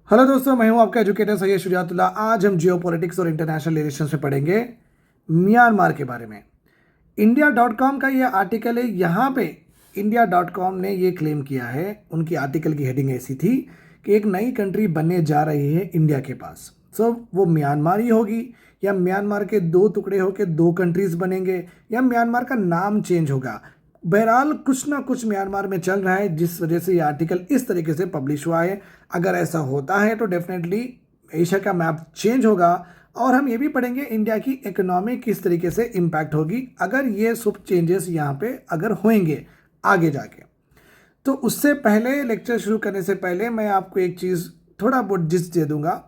Hello दोस्तों, मैं हूं आपका एजुकेटर सैयद शुजातुल्ला। आज हम जियो पॉलिटिक्स और इंटरनेशनल रिलेशंस में पढ़ेंगे म्यांमार के बारे में। इंडिया.com का ये आर्टिकल है। यहाँ पे इंडिया.com ने ये क्लेम किया है, उनकी आर्टिकल की हेडिंग ऐसी थी कि एक नई कंट्री बनने जा रही है इंडिया के पास। वो म्यांमार ही होगी, या म्यांमार के दो टुकड़े होकर दो कंट्रीज बनेंगे, या म्यांमार का नाम चेंज होगा। बहरहाल कुछ ना कुछ म्यांमार में चल रहा है, जिस वजह से ये आर्टिकल इस तरीके से पब्लिश हुआ है। अगर ऐसा होता है तो डेफिनेटली एशिया का मैप चेंज होगा, और हम ये भी पढ़ेंगे इंडिया की इकोनॉमी किस तरीके से इम्पैक्ट होगी अगर ये सब चेंजेस यहाँ पे अगर होंगे आगे जाके। तो उससे पहले, लेक्चर शुरू करने से पहले मैं आपको एक चीज़ थोड़ा बहुत जिस्ट दे दूंगा,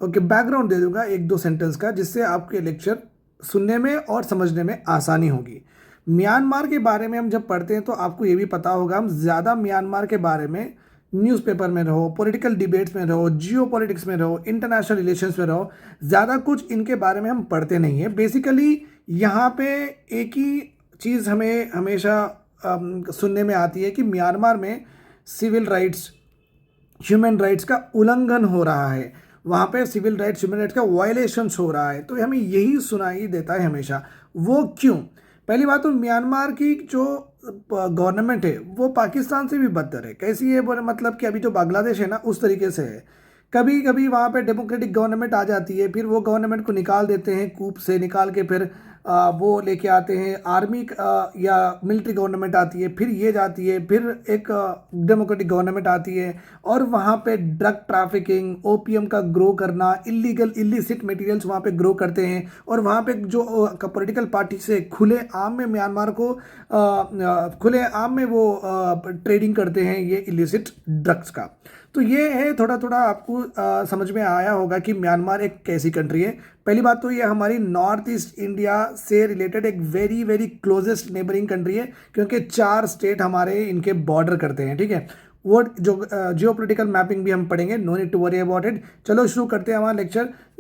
ओके, बैकग्राउंड दे दूंगा एक दो सेंटेंस का, जिससे आपके लेक्चर सुनने में और समझने में आसानी होगी। म्यांमार के बारे में हम जब पढ़ते हैं तो आपको ये भी पता होगा, हम ज़्यादा म्यांमार के बारे में न्यूज़पेपर में रहो, पॉलिटिकल डिबेट्स में रहो, जियो पॉलिटिक्स में रहो, इंटरनेशनल रिलेशंस में रहो, ज़्यादा कुछ इनके बारे में हम पढ़ते नहीं हैं। बेसिकली यहाँ पे एक ही चीज़ हमें हमेशा सुनने में आती है कि म्यांमार में सिविल राइट्स, ह्यूमन राइट्स का उल्लंघन हो रहा है, वहाँ पे सिविल राइट्स, ह्यूमन राइट्स का वायलेशंस हो रहा है। तो हमें यही सुनाई देता है हमेशा। वो क्यों? पहली बात तो म्यांमार की जो गवर्नमेंट है वो पाकिस्तान से भी बदतर है। कैसी है बोले, मतलब कि अभी जो बांग्लादेश है ना, उस तरीके से है। कभी कभी वहाँ पे डेमोक्रेटिक गवर्नमेंट आ जाती है, फिर वो गवर्नमेंट को निकाल देते हैं, कूप से निकाल के फिर वो लेके आते हैं आर्मी, या मिलिट्री गवर्नमेंट आती है, फिर ये जाती है, फिर एक डेमोक्रेटिक गवर्नमेंट आती है, और वहाँ पे ड्रग ट्रैफिकिंग, ओपीएम का ग्रो करना, इलिसिट मटेरियल्स वहाँ पे ग्रो करते हैं, और वहाँ पे जो पॉलिटिकल पार्टी से खुले आम में म्यांमार को खुले आम में वो ट्रेडिंग करते हैं ये इलिसिट ड्रग्स का। तो ये है, थोड़ा थोड़ा आपको समझ में आया होगा कि म्यांमार एक कैसी कंट्री है। पहली बात तो ये हमारी नॉर्थ ईस्ट इंडिया से रिलेटेड एक very very closest neighbouring country है, क्योंकि 4 स्टेट हमारे इनके बॉर्डर करते हैं, ठीक है। वो जो जियोपॉलिटिकल मैपिंग भी हम पढ़ेंगे, no need to worry about it. चलो शुरू करते हैं हमारा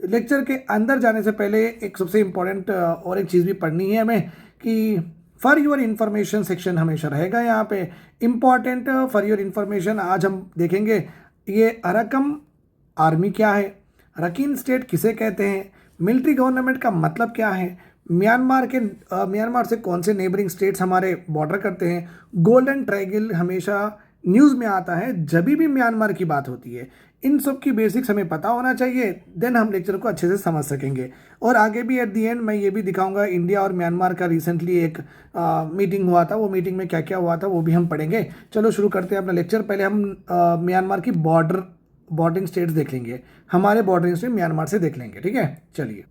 लेक्चर के अंदर जाने से पहले एक सबसे इम्पोर्टेंट और एक चीज़ भी पढ़नी है हमें, कि फॉर योर इन्फॉर्मेशन सेक्शन हमेशा रहेगा यहाँ पे। इम्पॉर्टेंट फॉर योर इन्फॉर्मेशन आज हम देखेंगे ये अराकम आर्मी क्या है, रकीन स्टेट किसे कहते हैं, मिलिट्री गवर्नमेंट का मतलब क्या है, म्यांमार से कौन से नेबरिंग स्टेट्स हमारे बॉर्डर करते हैं। गोल्डन ट्रायंगल हमेशा न्यूज़ में आता है जब भी म्यांमार की बात होती है। इन सब की बेसिक्स हमें पता होना चाहिए, देन हम लेक्चर को अच्छे से समझ सकेंगे। और आगे भी एट दी एंड मैं ये भी दिखाऊंगा इंडिया और म्यांमार का रिसेंटली एक मीटिंग हुआ था, वो मीटिंग में क्या क्या हुआ था वो भी हम पढ़ेंगे। चलो शुरू करते हैं अपना लेक्चर। पहले हम म्यांमार की बॉर्डरिंग स्टेट्स देख लेंगे, हमारे बॉर्डरिंग स्टेट म्यांमार से देख लेंगे, ठीक है। चलिए,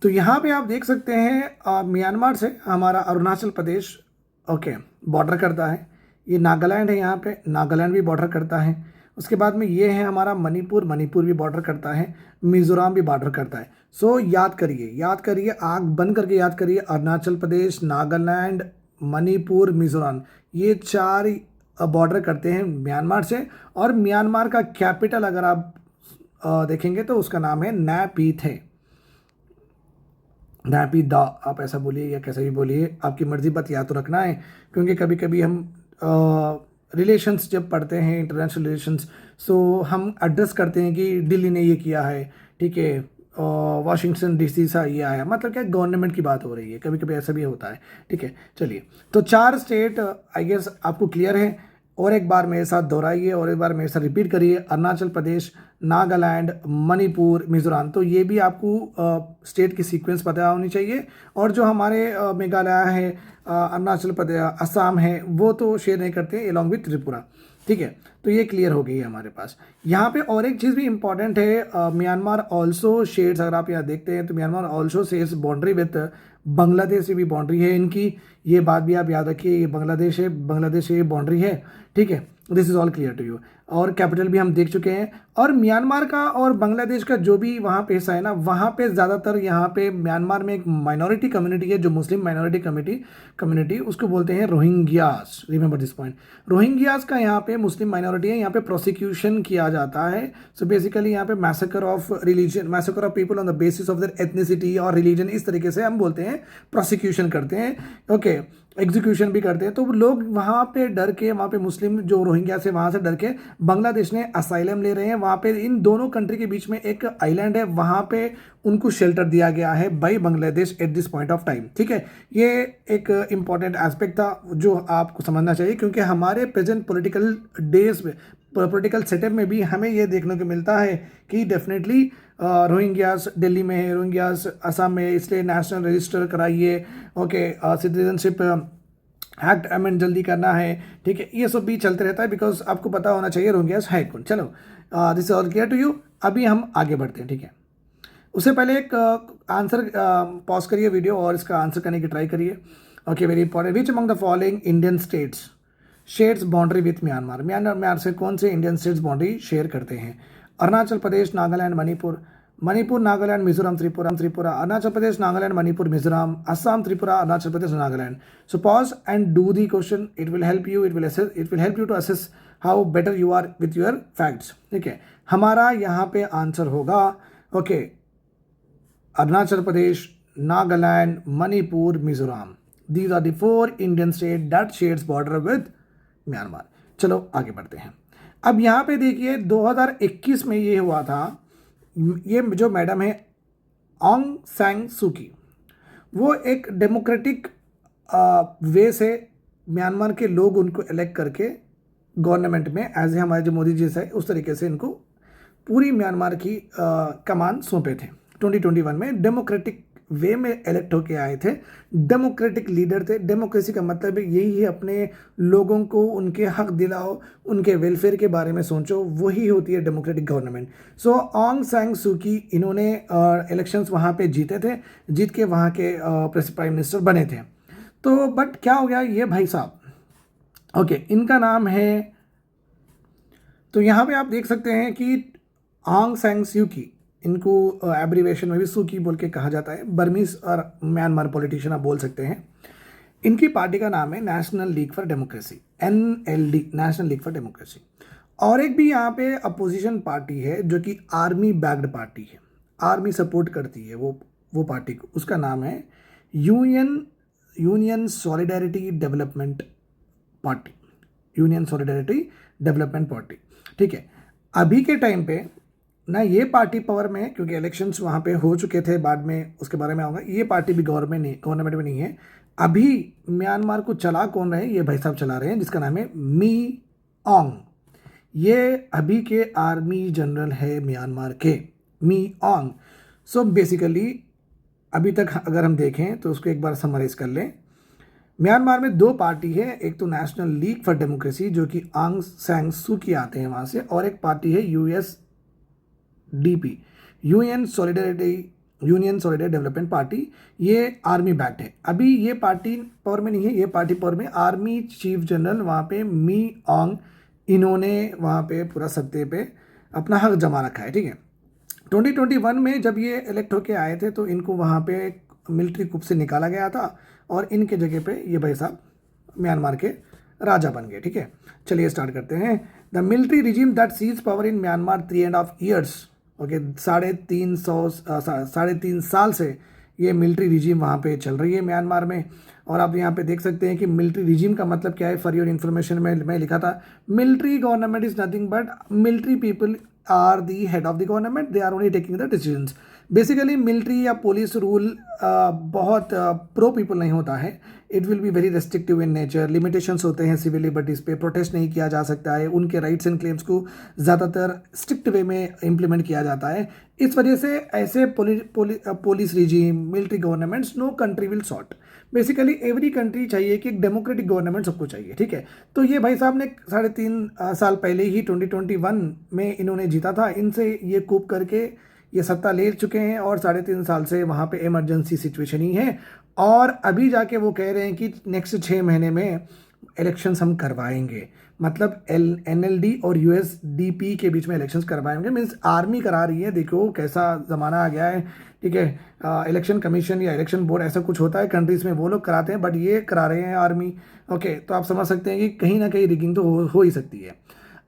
तो यहाँ पे आप देख सकते हैं म्यांमार से हमारा अरुणाचल प्रदेश, ओके, बॉर्डर करता है। ये नागालैंड है, यहाँ पे नागालैंड भी बॉर्डर करता है। उसके बाद में ये है हमारा मणिपुर भी बॉर्डर करता है, मिज़ोरम भी बॉर्डर करता है। सो याद करिए, आँख बंद करके याद करिए, अरुणाचल प्रदेश, नागालैंड, मणिपुर, मिज़ोरम, ये 4 बॉर्डर करते हैं म्यांमार से। और म्यांमार का कैपिटल अगर आप देखेंगे तो उसका नाम है नैपीथे, दा, आप ऐसा बोलिए या कैसा भी बोलिए, आपकी मर्जी, बात याद तो रखना है। क्योंकि कभी कभी हम रिलेशंस जब पढ़ते हैं, इंटरनेशनल रिलेशंस, सो हम एड्रेस करते हैं कि दिल्ली ने ये किया है, ठीक है, वाशिंगटन डीसी सा ये आया, मतलब क्या गवर्नमेंट की बात हो रही है, कभी कभी ऐसा भी होता है, ठीक है। चलिए, तो 4 स्टेट आई गेस आपको क्लियर है। और एक बार मेरे साथ दोहराइए, और एक बार मेरे साथ रिपीट करिए, अरुणाचल प्रदेश, नागालैंड, मणिपुर, मिज़ोरम। तो ये भी आपको स्टेट की सीक्वेंस पता होनी चाहिए। और जो हमारे मेघालय है, अरुणाचल प्रदेश, असम है, वो तो शेयर नहीं करते अलॉन्ग विथ त्रिपुरा, ठीक है। तो ये क्लियर हो गई है हमारे पास। यहाँ पे और एक चीज़ भी इंपॉर्टेंट है, म्यांमार ऑल्सो शेयर्स, अगर आप यहाँ देखते हैं तो Myanmar also shares boundary with Bangladesh से भी बाउंड्री है इनकी। ये बात भी आप याद रखिए, ये बांग्लादेश से ये बाउंड्री है, ठीक है। This is all clear to you. और कैपिटल भी हम देख चुके हैं। और म्यांमार का और बांग्लादेश का जो भी वहाँ पे हिस्सा है ना, वहाँ पे ज़्यादातर यहाँ पे म्यांमार में एक माइनॉरिटी कम्युनिटी है, जो मुस्लिम माइनॉरिटी कम्युनिटी उसको बोलते हैं Rohingyas. Remember this point, Rohingyas का यहाँ पे मुस्लिम माइनॉरिटी है, यहाँ पे प्रोसिक्यूशन किया जाता है। सो बेसिकली यहाँ पे massacre of people on the basis of their ethnicity और रिलीजन, इस तरीके से हम बोलते हैं प्रोसिक्यूशन करते हैं, ओके। एग्जीक्यूशन भी करते हैं। तो लोग वहाँ पे डर के, वहाँ पे मुस्लिम जो रोहिंग्या से वहाँ से डर के बांग्लादेश ने असाइलम ले रहे हैं। वहाँ पे इन दोनों कंट्री के बीच में एक आइलैंड है, वहाँ पे उनको शेल्टर दिया गया है by Bangladesh at this point of time. ठीक है, ये एक इंपॉर्टेंट एस्पेक्ट था जो आपको समझना चाहिए, क्योंकि हमारे प्रेजेंट पॉलिटिकल डेज में, पॉलिटिकल सेटअप में भी हमें ये देखने को मिलता है कि डेफिनेटली रोहिंग्यास दिल्ली में है, रोहिंग्यास असम में, इसलिए नेशनल रजिस्टर कराइए, ओके, सिटीजनशिप एक्ट अमेंड जल्दी करना है। ठीक है, ये सब भी चलते रहता है, बिकॉज आपको पता होना चाहिए रोहिंग्यास है कौन। चलो, this is all clear to you. अभी हम आगे बढ़ते हैं। ठीक है, उससे पहले एक आंसर पॉज करिए वीडियो और इसका आंसर करने की ट्राई करिए। Okay, very important. Which among the following Indian states shares boundary with Myanmar? Myanmar से कौन से इंडियन स्टेट्स बाउंड्री शेयर करते हैं? Arunachal Pradesh, Nagaland, Manipur, Nagaland, Mizoram, Tripura, Arunachal Pradesh, Nagaland, Manipur, Mizoram, Assam, Tripura, Arunachal Pradesh, Nagaland. So pause and do the question, it will help you, it will help you to assess how better you are with your facts. ठीक है, हमारा यहाँ पे आंसर होगा, okay, Arunachal Pradesh, Nagaland, Manipur, Mizoram. These are the 4 Indian state that shares border with Myanmar. चलो आगे बढ़ते हैं। अब यहाँ पे देखिए 2021 में ये हुआ था। ये जो मैडम है ऑंग सैंग सूकी, वो एक डेमोक्रेटिक वे से म्यांमार के लोग उनको इलेक्ट करके गवर्नमेंट में एज ए हमारे जो मोदी जी से उस तरीके से इनको पूरी म्यांमार की कमान सौंपे थे। 2021 में डेमोक्रेटिक वे में इलेक्ट होके आए थे, डेमोक्रेटिक लीडर थे। डेमोक्रेसी का मतलब यही है, अपने लोगों को उनके हक दिलाओ, उनके वेलफेयर के बारे में सोचो, वही होती है डेमोक्रेटिक गवर्नमेंट। सो ऑंग सैंग सूकी, इन्होंने इलेक्शंस वहाँ पे जीते थे, जीत के वहाँ के प्राइम मिनिस्टर बने थे। तो बट क्या हो गया, ये भाई साहब, ओके, इनका नाम है, तो यहाँ पे आप देख सकते हैं कि ऑंग सैंग सूकी, इनको एब्रीवेशन में भी सूकी बोल के कहा जाता है, बर्मीज और म्यांमार पॉलिटिशियन आप बोल सकते हैं। इनकी पार्टी का नाम है national league for democracy, NLD, national league for democracy. और एक भी यहाँ पे अपोजिशन पार्टी है जो कि आर्मी बैक्ड पार्टी है, आर्मी सपोर्ट करती है वो पार्टी को, उसका नाम है union solidarity development party, union solidarity development party. ठीक है, अभी के टाइम पे ना ये पार्टी पावर में है, क्योंकि इलेक्शंस वहाँ पे हो चुके थे, बाद में उसके बारे में आऊँगा। ये पार्टी भी गवर्नमेंट में नहीं है। अभी म्यांमार को चला कौन रहे, ये भाई साहब चला रहे हैं, जिसका नाम है मी ऑंग। ये अभी के आर्मी जनरल है म्यांमार के, मी ऑंग। सो बेसिकली अभी तक अगर हम देखें तो उसको एक बार समराइज कर लें। म्यांमार में 2 पार्टी है, एक तो नेशनल लीग फॉर डेमोक्रेसी जो कि आंग सैंग सूकी आते हैं वहाँ से, और एक पार्टी है USDP, union solidarity development party. ये आर्मी बैक्ड है। अभी ये पार्टी पावर में नहीं है, ये पार्टी पावर में, आर्मी चीफ जनरल वहाँ पे मी ऑंग, इन्होंने वहाँ पे पूरा सत्ते पे अपना हक जमा रखा है। ठीक है, 2021 में जब ये इलेक्ट होके आए थे तो इनको वहाँ पे मिलिट्री कुप से निकाला गया था, और इनके जगह पे ये भाई साहब म्यांमार के राजा बन गए। ठीक है, चलिए स्टार्ट करते हैं। The military regime that seize power in Myanmar 3.5 years, okay, 3.5 साल से ये मिलिट्री रिजीम वहाँ पे चल रही है म्यांमार में। और आप यहाँ पे देख सकते हैं कि मिलिट्री रिजीम का मतलब क्या है। फॉर योर इन्फॉर्मेशन में मैं लिखा था, military government is nothing but military people are the head of the government, they are only taking the decisions. Basically military या पुलिस रूल बहुत प्रो पीपल नहीं होता है। It will be very restrictive in nature, limitations होते हैं civil liberties पे, protest नहीं किया जा सकता है, उनके राइट्स एंड क्लेम्स को ज़्यादातर स्ट्रिक्ट वे में इम्प्लीमेंट किया जाता है। इस वजह से ऐसे police regime, military governments, no country will sort. Basically every country चाहिए कि एक डेमोक्रेटिक गवर्नमेंट सबको चाहिए। ठीक है, तो ये भाई साहब ने 3.5 साल पहले ही 2021 में इन्होंने जीता था, इनसे ये कूप करके ये सत्ता ले चुके हैं, और 3.5 साल से वहाँ पे इमरजेंसी सिचुएशन ही है। और अभी जाके वो कह रहे हैं कि नेक्स्ट 6 महीने में इलेक्शंस हम करवाएंगे, मतलब NLD और USDP के बीच में इलेक्शंस करवाएंगे, मीन्स आर्मी करा रही है। देखो कैसा ज़माना आ गया है। ठीक है, इलेक्शन कमीशन या इलेक्शन बोर्ड ऐसा कुछ होता है कंट्रीज़ में, वो लोग कराते हैं, बट ये करा रहे हैं आर्मी। ओके, तो आप समझ सकते हैं कि कहीं ना कहीं रिगिंग तो हो ही सकती है।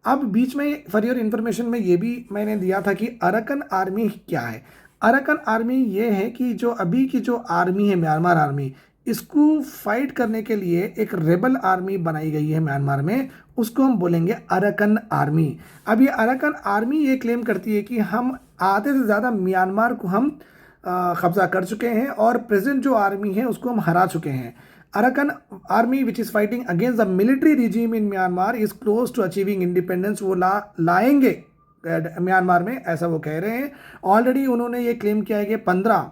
अब बीच में फॉर योर इन्फॉर्मेशन में ये भी मैंने दिया था कि अराकन आर्मी क्या है। अराकन आर्मी ये है कि जो अभी की जो आर्मी है, म्यांमार आर्मी, इसको फाइट करने के लिए एक रेबल आर्मी बनाई गई है म्यांमार में, उसको हम बोलेंगे अराकन आर्मी। अब ये अराकन आर्मी ये क्लेम करती है कि हम आधे से ज़्यादा म्यांमार को हम कब्जा कर चुके हैं और प्रेजेंट जो आर्मी है उसको हम हरा चुके हैं। Arakan army which is fighting against the military regime in Myanmar is close to achieving independence, वो लाएंगे म्यांमार में, ऐसा वो कह रहे हैं। ऑलरेडी उन्होंने ये क्लेम किया है कि 15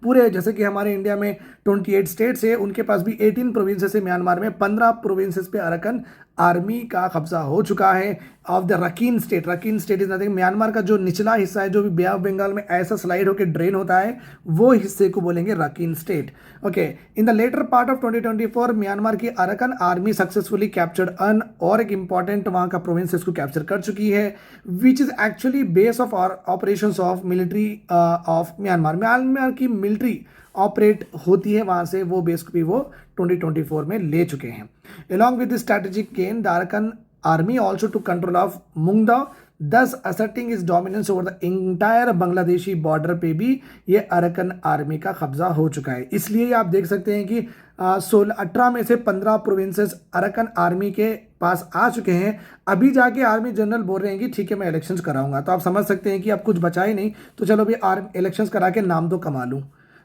पूरे, जैसे कि हमारे इंडिया में 28 स्टेट्स है, उनके पास भी 18 प्रोविंसेस है, म्यांमार में 15 प्रोविंसेस पे अराकन आर्मी का कब्जा हो चुका है of the Rakhine state. Rakhine state is nothing, Myanmar का जो निचला हिस्सा है जो भी बे ऑफ बंगाल में ऐसा स्लाइड होकर ड्रेन होता है, वो हिस्से को बोलेंगे Rakhine state. Okay, in the latter part of 2024 Myanmar की अराकन आर्मी सक्सेसफुली कैप्चर्ड अन और एक इंपॉर्टेंट वहाँ का प्रोविंसेस को कैप्चर कर चुकी है, which is actually base of operations of military of Myanmar. Myanmar की मिलिट्री ऑपरेट होती है वहाँ से, वो बेस भी वो 2024 में ले चुके हैं। Along with this strategic gain, the Arakan army also took control of Mungda, thus asserting its dominance over the entire Bangladeshi border पे भी ये अराकन आर्मी का कब्जा हो चुका है। इसलिए आप देख सकते हैं कि 18 में से 15 प्रोविंसेस अराकन आर्मी के पास आ चुके हैं। अभी जाके आर्मी जनरल बोल रहे हैं कि ठीक है मैं इलेक्शंस कराऊंगा, तो आप समझ सकते हैं कि अब कुछ बचा ही नहीं, तो चलो अभी इलेक्शंस करा के नाम तो कमा लूँ,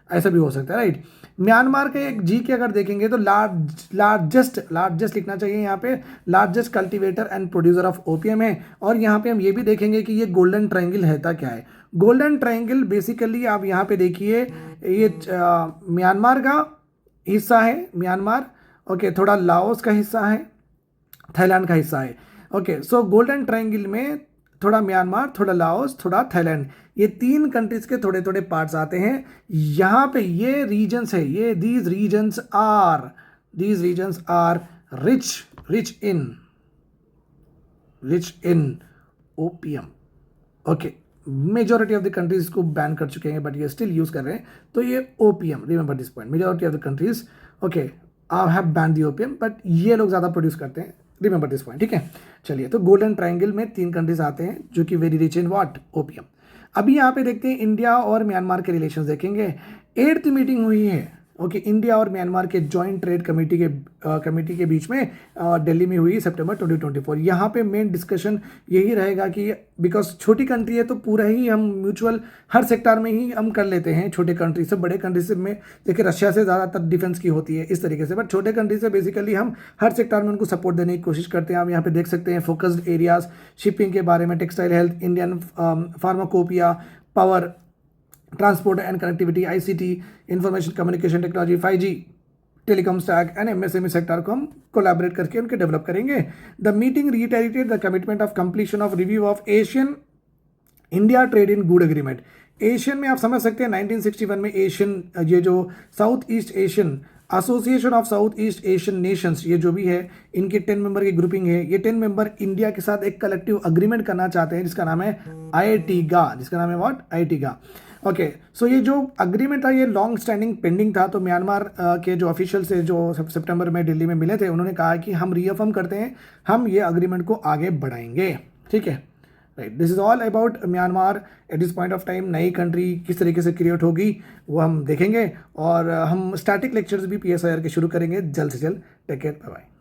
ऐसा भी हो सकता है, राइट। म्यांमार के एक जी के अगर देखेंगे तो लार्जेस्ट लिखना चाहिए यहाँ पे, largest cultivator and producer of opium है। और यहाँ पे हम ये भी देखेंगे कि ये गोल्डन ट्रायंगल है था क्या है। गोल्डन ट्रायंगल बेसिकली आप यहाँ पे देखिए, ये म्यांमार का हिस्सा है, म्यांमार, ओके, थोड़ा लाओस का हिस्सा है, थाईलैंड का हिस्सा है। ओके, सो गोल्डन ट्रायंगल में थोड़ा म्यांमार, थोड़ा लाओस, थोड़ा थाईलैंड, ये 3 कंट्रीज के थोड़े थोड़े पार्ट्स आते हैं। यहाँ पे ये रीजन्स है, ये these reasons are rich in opium. Okay, majority of the countries इसको बैन कर चुके हैं, बट ये स्टिल यूज कर रहे हैं, तो ये opium, remember this point, majority of the countries okay have ban the opium, but ये लोग ज़्यादा प्रोड्यूस करते हैं, रिमेंबर दिस पॉइंट, ठीक है। चलिए, तो गोल्डन ट्रायंगल में 3 कंट्रीज आते हैं जो कि very rich in what, opium. अभी यहाँ पे देखते हैं इंडिया और म्यांमार के रिलेशंस देखेंगे। 8th मीटिंग हुई है, ओके, इंडिया और म्यांमार के जॉइंट ट्रेड कमेटी के बीच में दिल्ली में हुई सितंबर 2024। यहाँ पे मेन डिस्कशन यही रहेगा कि बिकॉज छोटी कंट्री है तो पूरा ही हम म्यूचुअल हर सेक्टर में ही हम कर लेते हैं, छोटे कंट्री से, बड़े कंट्री से में देखिए रशिया से ज़्यादातर डिफेंस की होती है इस तरीके से, बट छोटे कंट्री से बेसिकली हम हर सेक्टर में उनको सपोर्ट देने की कोशिश करते हैं। आप यहाँ पे देख सकते हैं फोकस्ड एरियाज, शिपिंग के बारे में, textile, health, Indian pharmacopoeia, power, transport and connectivity, ICT, information communication technology, 5G, telecom stack and MSME sector को हम कोलैबोरेट करके उनके डेवलप करेंगे। The meeting reiterated the commitment of completion of review of ASEAN India trade in good agreement. ASEAN में आप समझ सकते हैं 1961 में एशियन, ये जो south east Asian association of south east Asian Nations, ये जो भी है, इनकी 10 मेंबर की ग्रुपिंग है। ये 10 मेंबर इंडिया के साथ एक कलेक्टिव अग्रीमेंट करना चाहते हैं जिसका नाम है आईटीगा, जिसका नाम है व्हाट, आईटीगा। ओके, सो ये जो अग्रीमेंट था ये लॉन्ग स्टैंडिंग पेंडिंग था, तो म्यांमार के जो ऑफिशियल्स है जो सितंबर में दिल्ली में मिले थे, उन्होंने कहा कि हम रीअफर्म करते हैं, हम ये अग्रीमेंट को आगे बढ़ाएंगे, ठीक है, right. This is all about Myanmar at this point of time. नई कंट्री किस तरीके से क्रिएट होगी वो हम देखेंगे, और हम स्टैटिक लेक्चर्स भी PSIR के शुरू करेंगे जल्द से जल्द। Take care, bye bye.